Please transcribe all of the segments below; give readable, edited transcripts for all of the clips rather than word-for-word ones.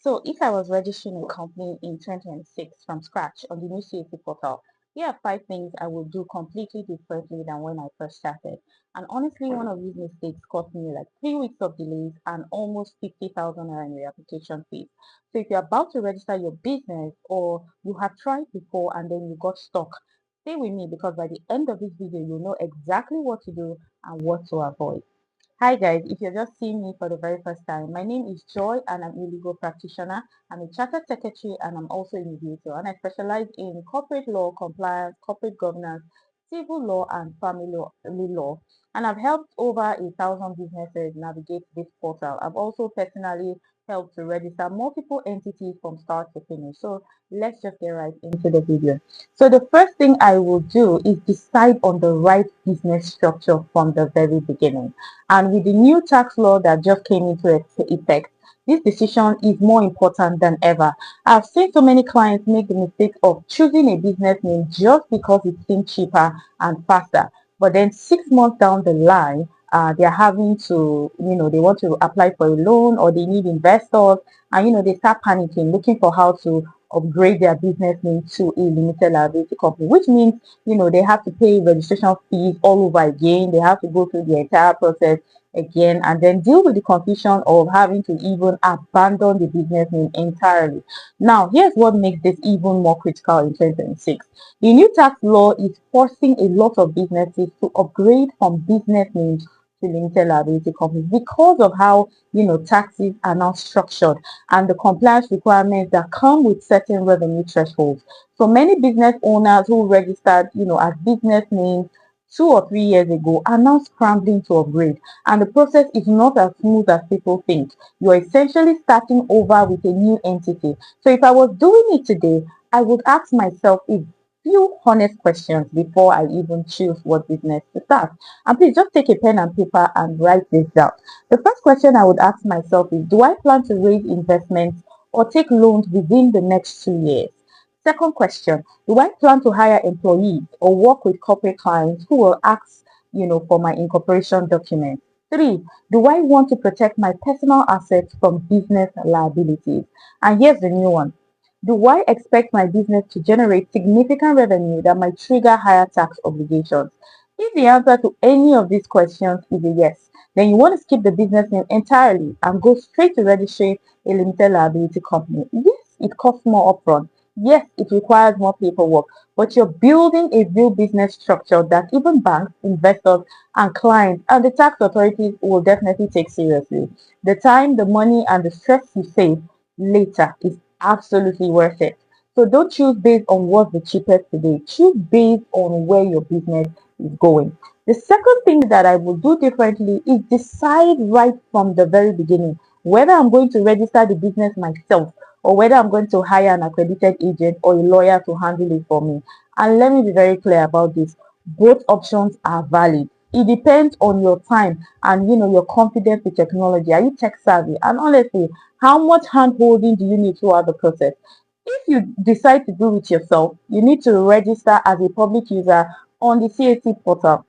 So if I was registering a company in 2026 from scratch on the new CAC portal, here are 5 things I would do completely differently than when I first started. And honestly, one of these mistakes cost me like 3 weeks of delays and almost 50,000 naira in reapplication fees. So if you're about to register your business or you have tried before and then you got stuck, stay with me because by the end of this video, you'll know exactly what to do and what to avoid. Hi guys, if you're just seeing me for the very first time, my name is Joy and I'm a legal practitioner. I'm a chartered secretary and I'm also a mediator, and I specialize in corporate law, compliance, corporate governance, civil law and family law. And I've helped over 1,000 businesses navigate this portal. I've also personally helped to register multiple entities from start to finish. So let's just get right into the video. So the first thing I will do is decide on the right business structure from the very beginning. And with the new tax law that just came into effect, this decision is more important than ever. I've seen so many clients make the mistake of choosing a business name just because it seems cheaper and faster. But then 6 months down the line, they're having to, they want to apply for a loan or they need investors, and they start panicking, looking for how to upgrade their business name to a limited liability company, which means they have to pay registration fees all over again. They have to go through the entire process again and then deal with the confusion of having to even abandon the business name entirely. Now, here's what makes this even more critical in 2026. The new tax law is forcing a lot of businesses to upgrade from business names to limited liability companies because of how taxes are now structured and the compliance requirements that come with certain revenue thresholds. So many business owners who registered, as business names 2 or 3 years ago are now scrambling to upgrade. And the process is not as smooth as people think. You're essentially starting over with a new entity. So if I was doing it today, I would ask myself a few honest questions before I even choose what business to start. And please just take a pen and paper and write this down. The first question I would ask myself is, do I plan to raise investments or take loans within the next 2 years? Second question, do I plan to hire employees or work with corporate clients who will ask, for my incorporation documents? Three, do I want to protect my personal assets from business liabilities? And here's the new one. Do I expect my business to generate significant revenue that might trigger higher tax obligations? If the answer to any of these questions is a yes, then you want to skip the business name entirely and go straight to registering a limited liability company. Yes, it costs more upfront. Yes, it requires more paperwork, but you're building a real business structure that even banks, investors, and clients and the tax authorities will definitely take seriously. The time, the money, and the stress you save later is absolutely worth it. So don't choose based on what's the cheapest today. Choose based on where your business is going. The second thing that I will do differently is decide right from the very beginning whether I'm going to register the business myself or whether I'm going to hire an accredited agent or a lawyer to handle it for me. And let me be very clear about this. Both options are valid. It depends on your time and your confidence with technology. Are you tech savvy? And honestly, how much hand holding do you need throughout the process? If you decide to do it yourself, you need to register as a public user on the CAC portal.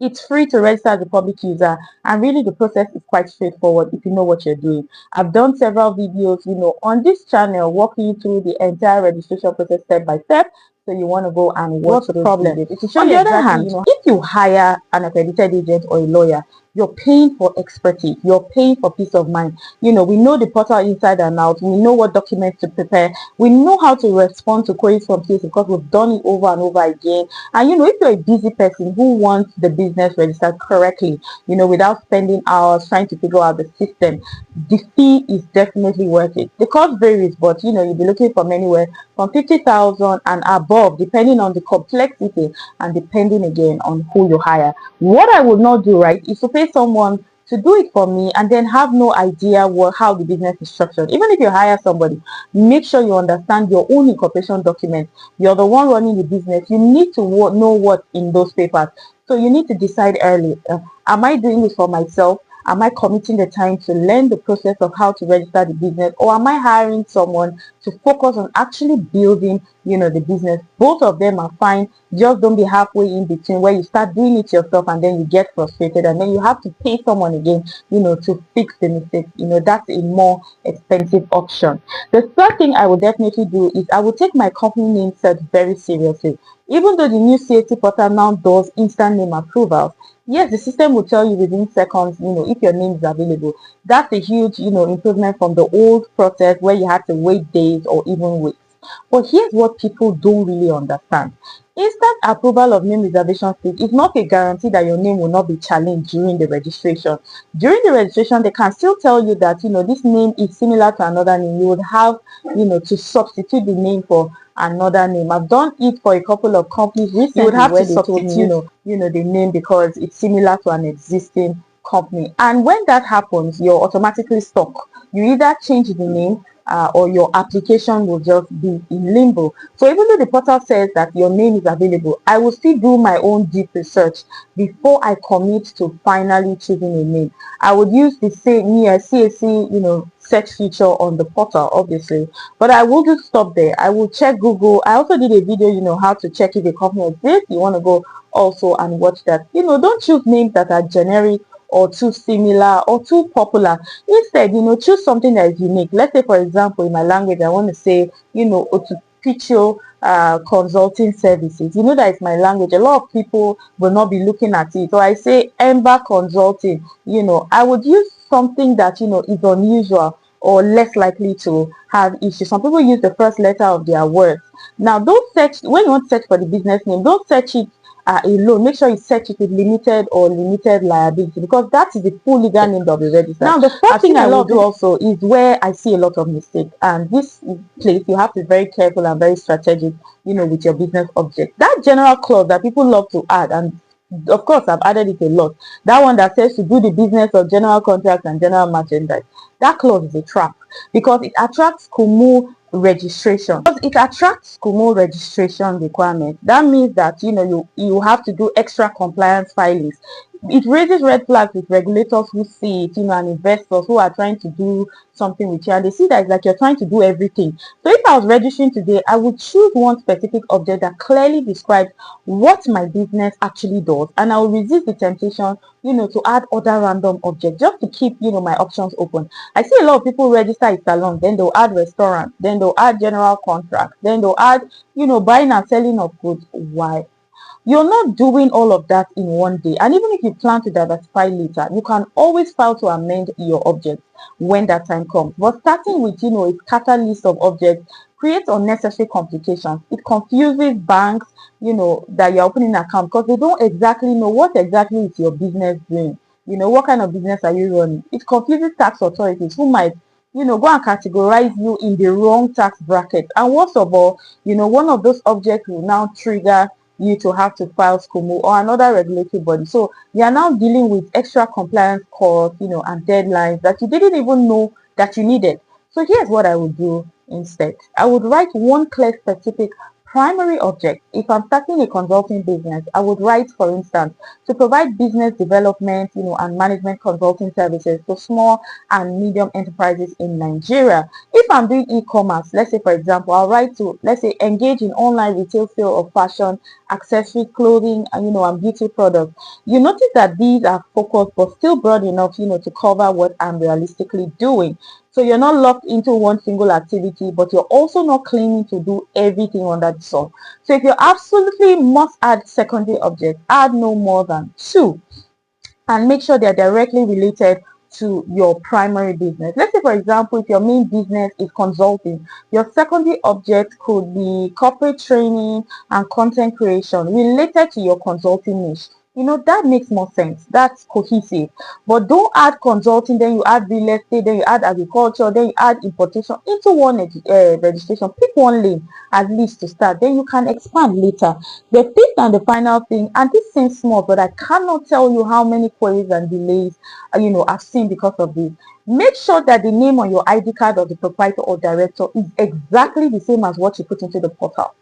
It's free to register as a public user, and really the process is quite straightforward if you know what you're doing. I've done several videos, on this channel walking you through the entire registration process step by step. So you want to go and watch the problem. On the other hand, if you hire an accredited agent or a lawyer, you're paying for expertise, you're paying for peace of mind. We know the portal inside and out, we know what documents to prepare, we know how to respond to queries from cases because we've done it over and over again. And if you're a busy person who wants the business registered correctly, without spending hours trying to figure out the system, the fee is definitely worth it. The cost varies, but you'll be looking from anywhere from 50,000 and above, depending on the complexity and depending again on who you hire. What I would not do, right, is to pay someone to do it for me and then have no idea how the business is structured. Even if you hire somebody, make sure you understand your own incorporation documents. You're the one running the business. You need to know what's in those papers. So you need to decide early. Am I doing this for myself? Am I committing the time to learn the process of how to register the business, or am I hiring someone to focus on actually building, the business? Both of them are fine. Just don't be halfway in between where you start doing it yourself and then you get frustrated and then you have to pay someone again, to fix the mistake. That's a more expensive option. The third thing I would definitely do is I would take my company name search very seriously. Even though the new CAC portal now does instant name approvals, yes, the system will tell you within seconds, if your name is available. That's a huge, improvement from the old process where you had to wait days or even weeks. But here's what people don't really understand. Instant approval of name reservation slip is not a guarantee that your name will not be challenged during the registration. During the registration, they can still tell you that, this name is similar to another name. You would have, to substitute the name for another name. I've done it for a couple of companies recently. You would have to substitute, the name because it's similar to an existing company. And when that happens, you're automatically stuck. You either change the name or your application will just be in limbo. So even though the portal says that your name is available, I will still do my own deep research before I commit to finally choosing a name. I would use the same CAC, search feature on the portal, obviously, but I will just stop there. I will check Google. I also did a video, how to check if a company exists. You want to go also and watch that. Don't choose names that are generic or too similar or too popular. Instead, choose something that is unique. Let's say, for example, in my language, I want to say, Otupicho consulting services. That is my language. A lot of people will not be looking at it. So I say Ember Consulting. I would use something that, is unusual or less likely to have issues. Some people use the first letter of their words. Now, don't search, when you want to search for the business name, don't search it alone. Make sure you search it with limited or limited liability, because that is the full legal name that will be registered. Now, the first thing I will do also is where I see a lot of mistakes, and this place you have to be very careful and very strategic, with your business object. That general clause that people love to add, and of course I've added it a lot, that one that says to do the business of general contracts and general merchandise, that clause is a trap because it attracts Kumu registration. Because it attracts Kumu registration requirements, that means that you have to do extra compliance filings. It raises red flags with regulators who see it, and investors who are trying to do something with you, and they see that it's like you're trying to do everything. So if I was registering today, I would choose one specific object that clearly describes what my business actually does, and I will resist the temptation, to add other random objects just to keep, my options open. I see a lot of people register a salon, then they'll add restaurant, then they'll add general contract, then they'll add, buying and selling of goods. Why? You're not doing all of that in one day. And even if you plan to diversify later, you can always file to amend your objects when that time comes. But starting with, a scattered list of objects creates unnecessary complications. It confuses banks, that you're opening an account, because they don't exactly know what exactly is your business doing. What kind of business are you running? It confuses tax authorities who might go and categorize you in the wrong tax bracket. And worst of all, one of those objects will now trigger you to have to file SCOMO or another regulatory body. So you are now dealing with extra compliance costs, and deadlines that you didn't even know that you needed. So here's what I would do instead. I would write one clear, specific primary object. If I'm starting a consulting business, I would write, for instance, to provide business development, and management consulting services to small and medium enterprises in Nigeria. If I'm doing e-commerce, let's say, for example, I'll write to, let's say, engage in online retail sale of fashion, accessories, clothing, and beauty products. You notice that these are focused but still broad enough, to cover what I'm realistically doing. So you're not locked into one single activity, but you're also not claiming to do everything under the sun. So if you absolutely must add secondary objects, add no more than 2, and make sure they're directly related to your primary business. Let's say, for example, if your main business is consulting, your secondary object could be corporate training and content creation related to your consulting niche. That makes more sense. That's cohesive. But don't add consulting, then you add real estate, then you add agriculture, then you add importation into one registration. Pick one lane at least to start, then you can expand later. The fifth and the final thing, and this seems small, but I cannot tell you how many queries and delays I've seen because of this. Make sure that the name on your ID card of the proprietor or director is exactly the same as what you put into the portal.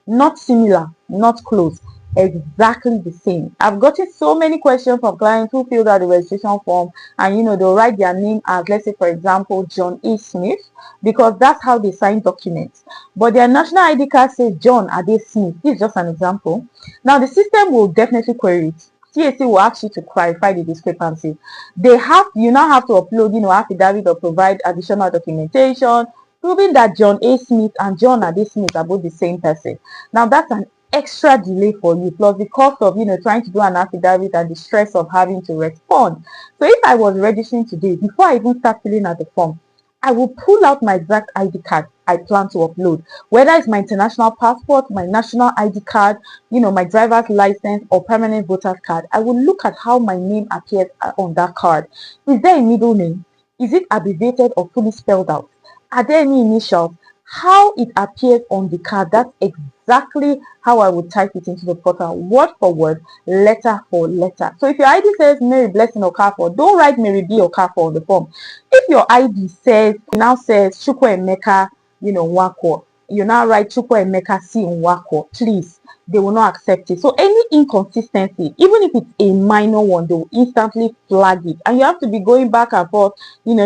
Not similar, not close. exactly the same. I've gotten so many questions from clients who filled out the registration form and they'll write their name as, let's say for example, John A. Smith, because that's how they sign documents. But their national ID card says John Ade Smith. This is just an example. Now the system will definitely query it. CAC will ask you to clarify the discrepancy. You now have to upload, affidavit or provide additional documentation proving that John A. Smith and John Ade Smith are both the same person. Now that's an extra delay for you, plus the cost of trying to do an affidavit and the stress of having to respond. So if I was registering today, before I even start filling out the form, I will pull out my exact ID card I plan to upload, whether it's my international passport, my national ID card, my driver's license or permanent voter's card. I will look at how my name appears on that card. Is there a middle name? Is it abbreviated or fully spelled out? Are there any initials? How it appears on the card, that's exactly how I would type it into the portal, word for word, letter for letter. So if your ID says Mary Blessing Okafor, don't write Mary B Okafor on the form. If your ID now says Chukwu Emeka, Nwako, you now write Chukwu Emeka C Nwako, please, they will not accept it. So any inconsistency, even if it's a minor one, they will instantly flag it. And you have to be going back and forth,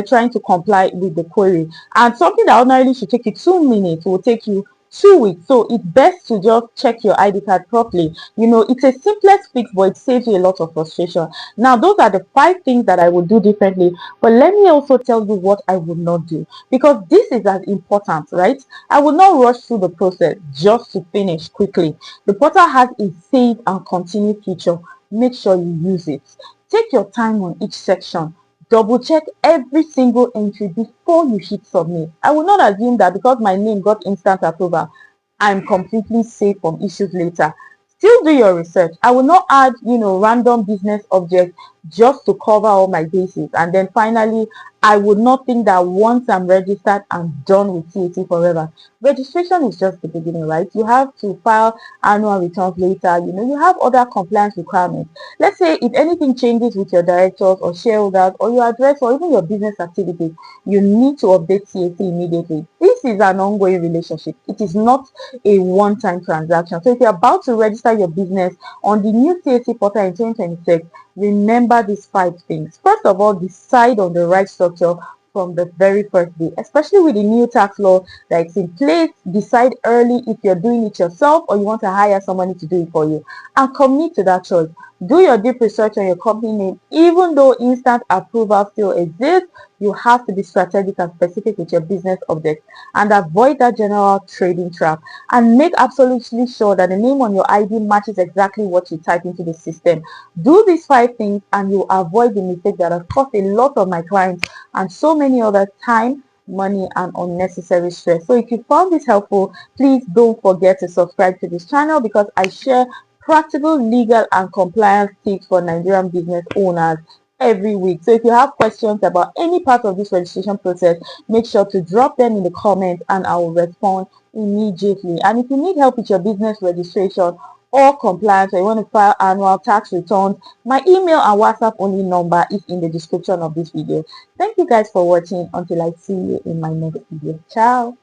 trying to comply with the query. And something that ordinarily should take you 2 minutes will take you 2 weeks. So it's best to just check your ID card properly. It's a simplest fix, but it saves you a lot of frustration. Now, those are the 5 things that I would do differently. But let me also tell you what I would not do, because this is as important, right? I will not rush through the process just to finish quickly. The portal has a save and continue feature. Make sure you use it. Take your time on each section. Double check every single entry before you hit submit. I will not assume that because my name got instant approval, I'm completely safe from issues later. Still do your research. I will not add, random business objects just to cover all my bases. And then finally, I would not think that once I'm registered, I'm done with CAC forever. Registration is just the beginning, right? You have to file annual returns later. You have other compliance requirements. Let's say if anything changes with your directors or shareholders or your address or even your business activities, you need to update CAC immediately. This is an ongoing relationship. It is not a one-time transaction. So if you're about to register your business on the new CAC portal in 2026, remember these 5 things. First of all, decide on the right structure from the very first day, especially with the new tax law that's in place. Decide early if you're doing it yourself or you want to hire somebody to do it for you, and commit to that choice. Do your deep research on your company name. Even though instant approval still exists, you have to be strategic and specific with your business objects and avoid that general trading trap, and make absolutely sure that the name on your ID matches exactly what you type into the system. Do these 5 things and you avoid the mistake that has cost a lot of my clients and so many other time, money and unnecessary stress. So if you found this helpful, please don't forget to subscribe to this channel, because I share practical legal and compliance tips for Nigerian business owners every week. So if you have questions about any part of this registration process, make sure to drop them in the comments and I will respond immediately. And if you need help with your business registration or compliance, or you want to file annual tax returns, my email and WhatsApp only number is in the description of this video. Thank you guys for watching. Until I see you in my next video. Ciao.